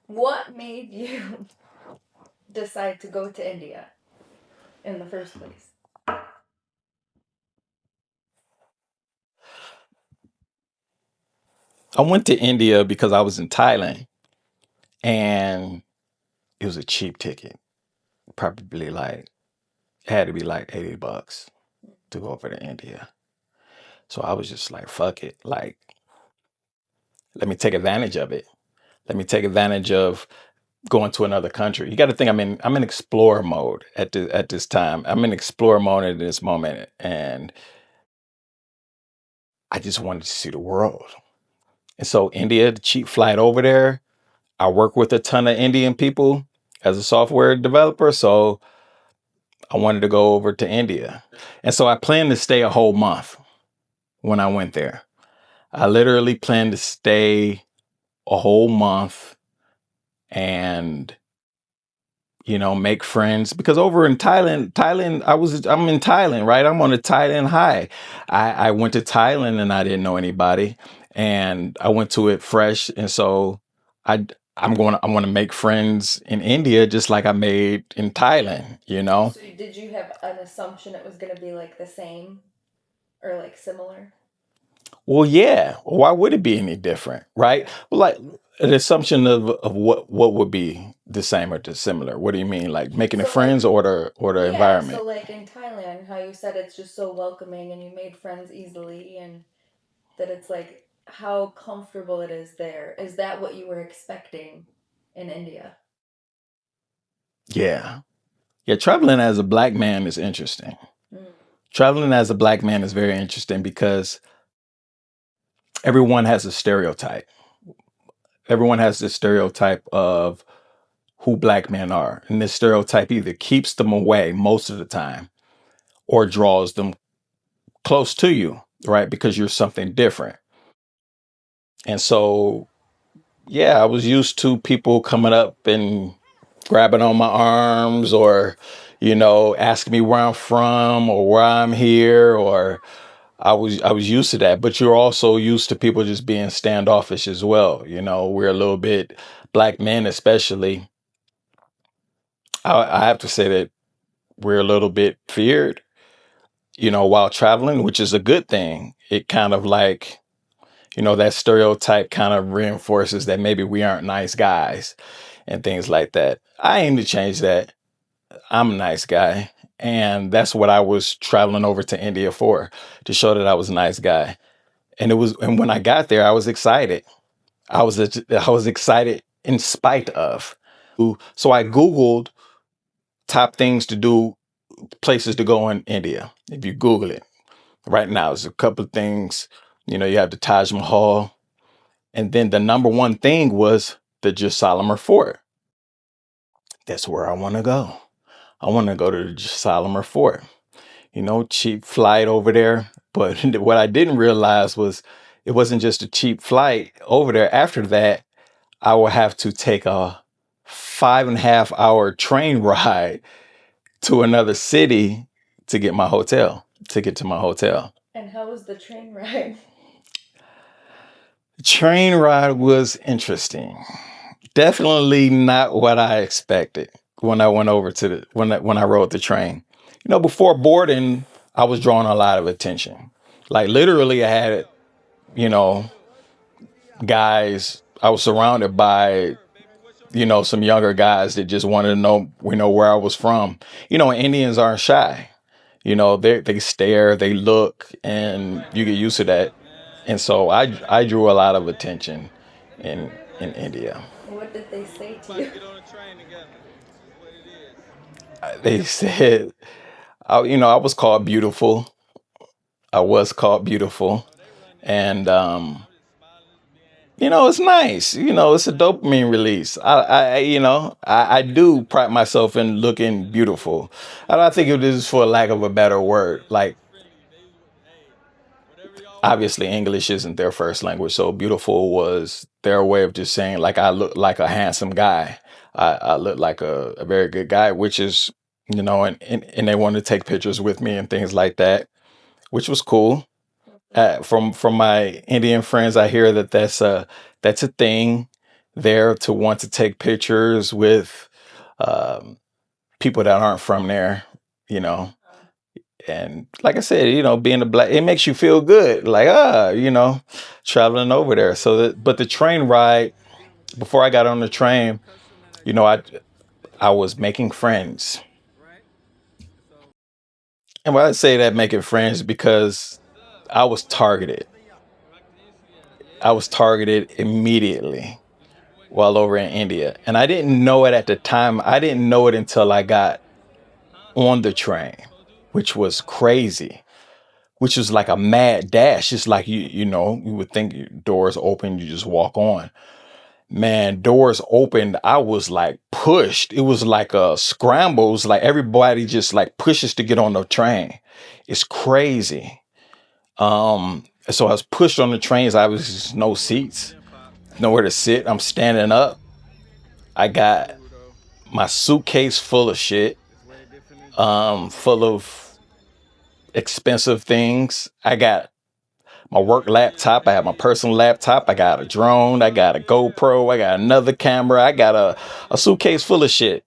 What made you decide to go to India in the first place? I went to India because I was in Thailand and it was a cheap ticket. Probably like had to be like $80 to go over to India. So I was just like, fuck it. Like, let me take advantage of it. Let me take advantage of going to another country. You got to think I'm in explorer mode at this time. I'm in explorer mode at this moment, and I just wanted to see the world. And so India, the cheap flight over there. I work with a ton of Indian people as a software developer, so I wanted to go over to India. And so I planned to stay a whole month when I went there. I literally planned to stay a whole month and make friends because over in Thailand, I'm in Thailand, right? I'm on a Thailand high. I went to Thailand and I didn't know anybody, and I went to it fresh, and so I I want to make friends in India just like I made in Thailand, you know? So did you have an assumption it was going to be like the same or like similar? Well, yeah. Why would it be any different, right? Yeah. Well, like an assumption of what would be the same or similar. What do you mean, like making the So like friends or the yeah, so environment? like in Thailand, how you said it's just so welcoming and you made friends easily and that it's like how comfortable it is there. Is that what you were expecting in India? Yeah. Yeah, traveling as a black man is interesting. Mm. Traveling as a black man is very interesting because everyone has a stereotype. Everyone has this stereotype of who black men are. And this stereotype either keeps them away most of the time or draws them close to you, right? Because you're something different. And so, yeah, I was used to people coming up and grabbing on my arms or, asking me where I'm from or why I'm here or I was used to that, but you're also used to people just being standoffish as well. We're a little bit black men, especially. I have to say that we're a little bit feared, while traveling, which is a good thing. It kind of like, that stereotype kind of reinforces that maybe we aren't nice guys and things like that. I aim to change that. I'm a nice guy. And that's what I was traveling over to India for, to show that I was a nice guy. And when I got there, I was excited. I was excited in spite of. So I Googled top things to do, places to go in India. If you Google it right now, there's a couple of things. You have the Taj Mahal, and then the number one thing was the Jaisalmer Fort. That's where I want to go. I want to go to the Jaisalmer Fort. Cheap flight over there. But what I didn't realize was it wasn't just a cheap flight over there. After that, I will have to take a 5.5 hour train ride to another city to get my hotel, to get to my hotel. And how was the train ride? The train ride was interesting. Definitely not what I expected when I went over to when I rode the train. Before boarding, I was drawing a lot of attention. Like literally, I had you know guys. I was surrounded by some younger guys that just wanted to know where I was from. Indians aren't shy. They stare, they look, and you get used to that. And so I drew a lot of attention in India. What did they say to you? They said, I was called beautiful. I was called beautiful, and it's nice. It's a dopamine release. I do pride myself in looking beautiful. I don't think it is for lack of a better word. Like obviously English isn't their first language, so beautiful was their way of just saying like I look like a handsome guy. I look like a very good guy, which is and they wanted to take pictures with me and things like that, which was cool. From my Indian friends, I hear that that's a thing. there to want to take pictures with um, people that aren't from there, you know. And like I said, being a black, it makes you feel good, like traveling over there. But the train ride, before I got on the train, you know, I was making friends. And why I say that, making friends, because I was targeted. I was targeted immediately while over in India. And I didn't know it at the time. I didn't know it until I got on the train, which was crazy, which was like a mad dash. It's like, you would think your doors open, you just walk on. Man, doors opened. I was like pushed. It was like a scramble. It was like everybody just like pushes to get on the train. It's crazy. So I was pushed on the trains. I was just no seats, nowhere to sit. I'm standing up. I got my suitcase full of shit, full of expensive things. I got my work laptop. I have my personal laptop. I got a drone. I got a GoPro. I got another camera. I got a suitcase full of shit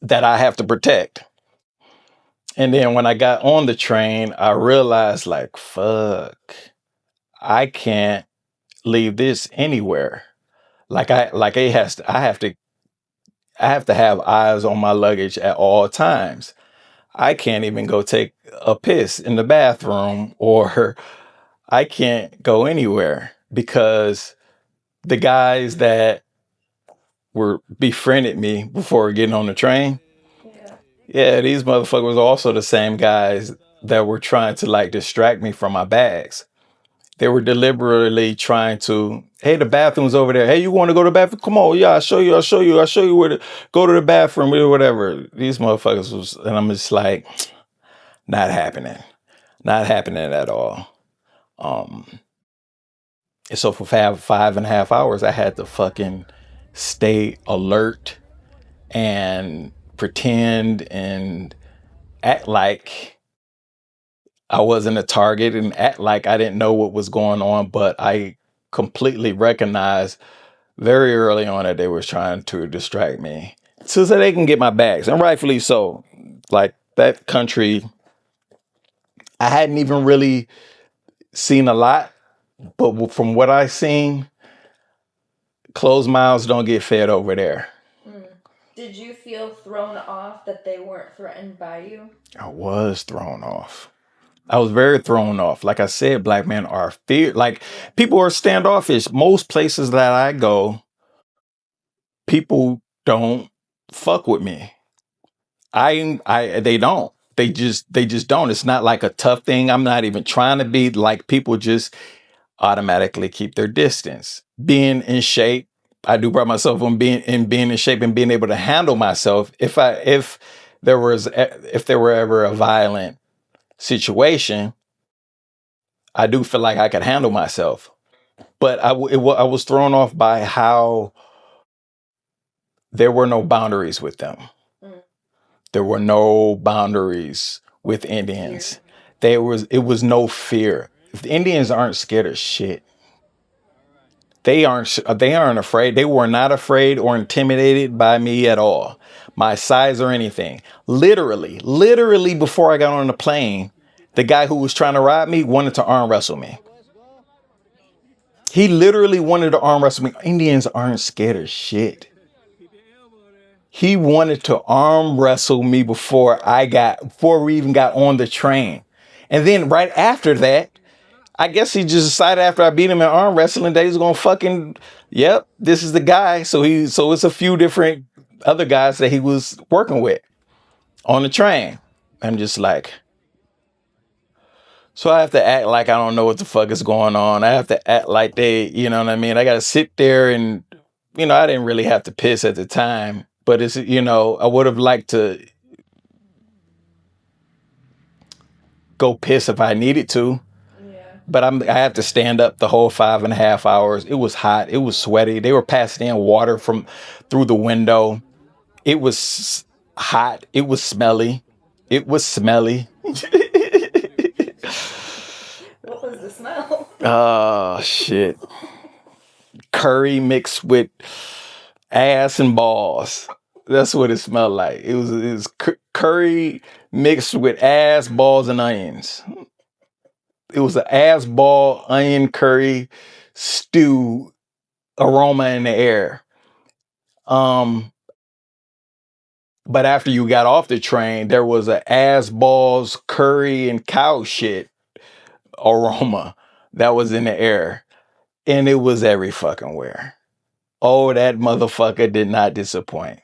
that I have to protect. And then when I got on the train, I realized, like, fuck, I can't leave this anywhere. Like it has to, I have to have eyes on my luggage at all times. I can't even go take a piss in the bathroom, or I can't go anywhere because the guys that were befriended me before getting on the train, Yeah. yeah, these motherfuckers are also the same guys that were trying to like distract me from my bags. They were deliberately trying to, hey, the bathroom's over there. Hey, you want to go to the bathroom? Come on, yeah, I'll show you where to go to the bathroom or whatever. These motherfuckers was, and I'm just like, not happening. Not happening at all. Um, and so for 5.5 hours, I had to fucking stay alert and pretend and act like I wasn't a target and act like I didn't know what was going on. But I completely recognized very early on that they were trying to distract me so they can get my bags, and rightfully so. Like that country, I hadn't even really seen a lot, but from what I seen, closed mouths don't get fed over there. Mm. Did you feel thrown off that they weren't threatened by you? I was thrown off. I was very thrown off. Like I said, black men are feared. Like Yeah. people are standoffish. Most places that I go, people don't fuck with me. They don't. They just don't. It's not like a tough thing. I'm not even trying to be like, people just automatically keep their distance. Being in shape, I do pride myself on being in shape and being able to handle myself. If there were ever a violent situation, I do feel like I could handle myself. But I was thrown off by how there were no boundaries with them. Mm. There were no boundaries with No fear. Indians. It was no fear. The Indians aren't scared of shit. They aren't afraid. They were not afraid or intimidated by me at all. My size or anything. Literally before I got on the plane, the guy who was trying to rob me wanted to arm wrestle me. He literally wanted to arm wrestle me. Indians aren't scared of shit. He wanted to arm wrestle me before we even got on the train. And then right after that, I guess he just decided after I beat him in arm wrestling that he's gonna fucking, yep, this is the guy. So it's a few different other guys that he was working with on the train. I'm just like, so I have to act like I don't know what the fuck is going on. I have to act like you know what I mean? I gotta sit there and, I didn't really have to piss at the time, but I would have liked to go piss if I needed to. Yeah. But I have to stand up the whole 5.5 hours. It was hot. It was sweaty. They were passing in water from through the window. It was hot. It was smelly. It was smelly. What was the smell? Oh shit. curry mixed with ass and balls. That's what it smelled like. It was curry mixed with ass, balls, and onions. It was an ass ball, onion curry stew aroma in the air. Um, but after you got off the train, there was a ass balls, curry, and cow shit aroma that was in the air. And it was every fucking where. Oh, that motherfucker did not disappoint.